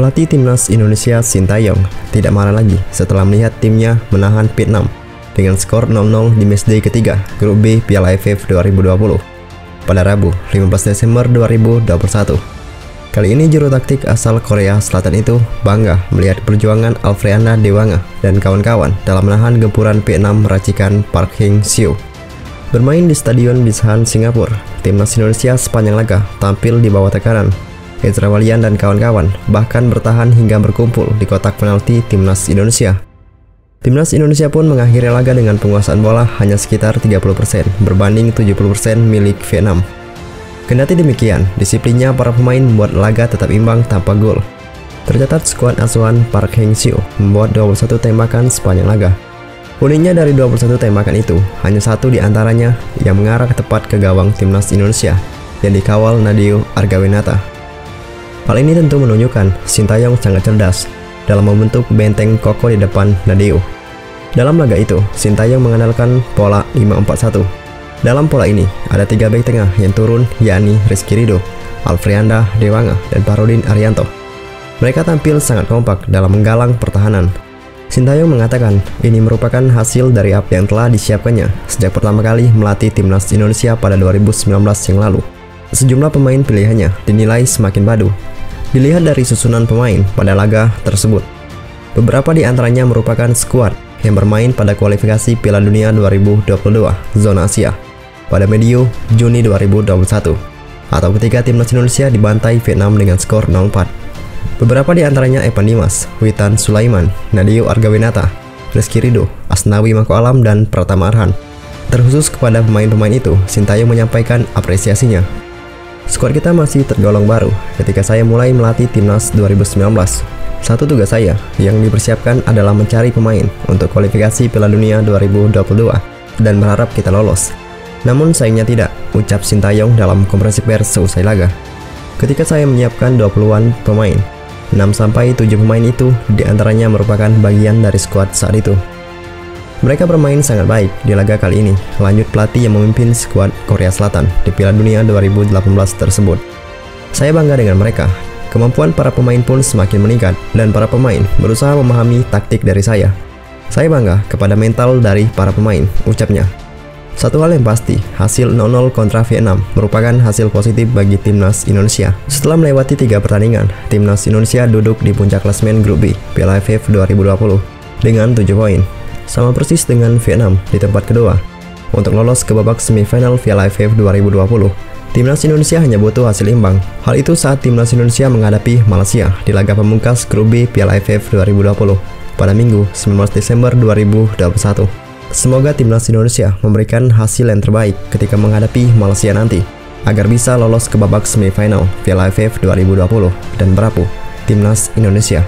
Pelatih timnas Indonesia Sintayong tidak marah lagi setelah melihat timnya menahan Vietnam dengan skor 0-0 di matchday ketiga Grup B Piala AFF 2020 pada Rabu 15 Desember 2021. Kali ini juru taktik asal Korea Selatan itu bangga melihat perjuangan Alfreanda Dewanga dan kawan-kawan dalam menahan gempuran Vietnam racikan Park Hang-seo. Bermain di Stadion Bishan, Singapura, timnas Indonesia sepanjang laga tampil di bawah tekanan. Ezra Walian dan kawan-kawan bahkan bertahan hingga berkumpul di kotak penalti timnas Indonesia. Timnas Indonesia pun mengakhiri laga dengan penguasaan bola hanya sekitar 30% berbanding 70% milik Vietnam. Kendati demikian, disiplinnya para pemain membuat laga tetap imbang tanpa gol. Tercatat skuad asuhan Park Hang-seo membuat 21 tembakan sepanjang laga. Uniknya dari 21 tembakan itu, hanya satu di antaranya yang mengarah tepat ke gawang timnas Indonesia yang dikawal Nadeo Argawinata. Hal ini tentu menunjukkan Sintayong sangat cerdas dalam membentuk benteng kokoh di depan Nadeo. Dalam laga itu, Sintayong mengandalkan pola 5-4-1. Dalam pola ini, ada 3 bek tengah yang turun, yakni Rizky Ridho, Alfreanda Dewanga, dan Fahrudin Arianto. Mereka tampil sangat kompak dalam menggalang pertahanan. Sintayong mengatakan ini merupakan hasil dari apa yang telah disiapkannya sejak pertama kali melatih timnas Indonesia pada 2019 yang lalu. Sejumlah pemain pilihannya dinilai semakin padu. Dilihat dari susunan pemain pada laga tersebut, beberapa di antaranya merupakan skuad yang bermain pada kualifikasi Piala Dunia 2022 zona Asia pada medio Juni 2021 atau ketika timnas Indonesia dibantai Vietnam dengan skor 0-4. Beberapa di antaranya Evan Dimas, Witan Sulaiman, Nadeo Argawinata, Rizky Ridho, Asnawi Mako Alam, dan Pratama Arhan. Terkhusus kepada pemain-pemain itu, Sintayong menyampaikan apresiasinya. Skuad kita masih tergolong baru ketika saya mulai melatih timnas 2019. Satu tugas saya yang dipersiapkan adalah mencari pemain untuk kualifikasi Piala Dunia 2022 dan berharap kita lolos. Namun sayangnya tidak, ucap Sintayong dalam konferensi pers seusai laga. Ketika saya menyiapkan 20-an pemain, 6-7 pemain itu diantaranya merupakan bagian dari skuad saat itu. Mereka bermain sangat baik di laga kali ini, lanjut pelatih yang memimpin skuad Korea Selatan di Piala Dunia 2018 tersebut. Saya bangga dengan mereka. Kemampuan para pemain pun semakin meningkat dan para pemain berusaha memahami taktik dari saya. Saya bangga kepada mental dari para pemain, ucapnya. Satu hal yang pasti, hasil 0-0 kontra Vietnam merupakan hasil positif bagi timnas Indonesia. Setelah melewati 3 pertandingan, timnas Indonesia duduk di puncak klasemen Grup B Piala AFF 2020 dengan 7 poin. Sama persis dengan Vietnam di tempat kedua. Untuk lolos ke babak semifinal Piala AFF 2020, timnas Indonesia hanya butuh hasil imbang. Hal itu saat timnas Indonesia menghadapi Malaysia di laga pemungkas Grup B Piala AFF 2020 pada Minggu 19 Desember 2021. Semoga timnas Indonesia memberikan hasil yang terbaik ketika menghadapi Malaysia nanti, agar bisa lolos ke babak semifinal Piala AFF 2020 dan berapu timnas Indonesia.